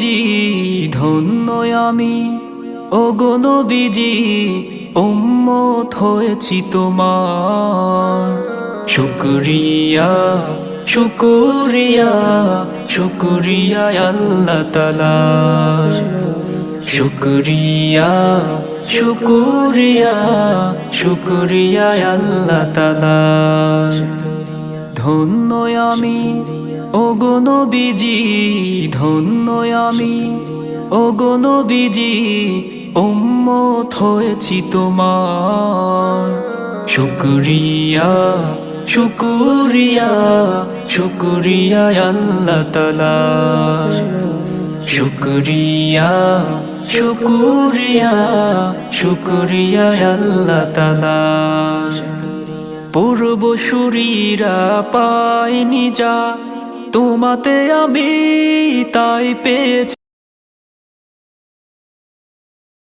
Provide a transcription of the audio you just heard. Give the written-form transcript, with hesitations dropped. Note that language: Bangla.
জি ধন্য আমি, ওগো নবীজি উম্মত হয়েছি তোমার। শুকরিয়া শুকরিয়া শুকরিয়া আল্লাহ তাআলা, শুকরিয়া শুকরিয়া শুকরিয়া আল্লাহ তাআলা। ধন্য আমি, ওগো নবীজি ধন্য আমি, ওগো নবীজি উম্মত হয়েছি তোমার। শুকরিয়া শুকরিয়া শুকরিয়া আল্লাহ তাআলা, শুকরিয়া শুকরিয়া শুকরিয়া আল্লাহ তাআলা। পূর্বসূরীরা পায়নি যা তোমাতে আমি তাই পেয়েছি।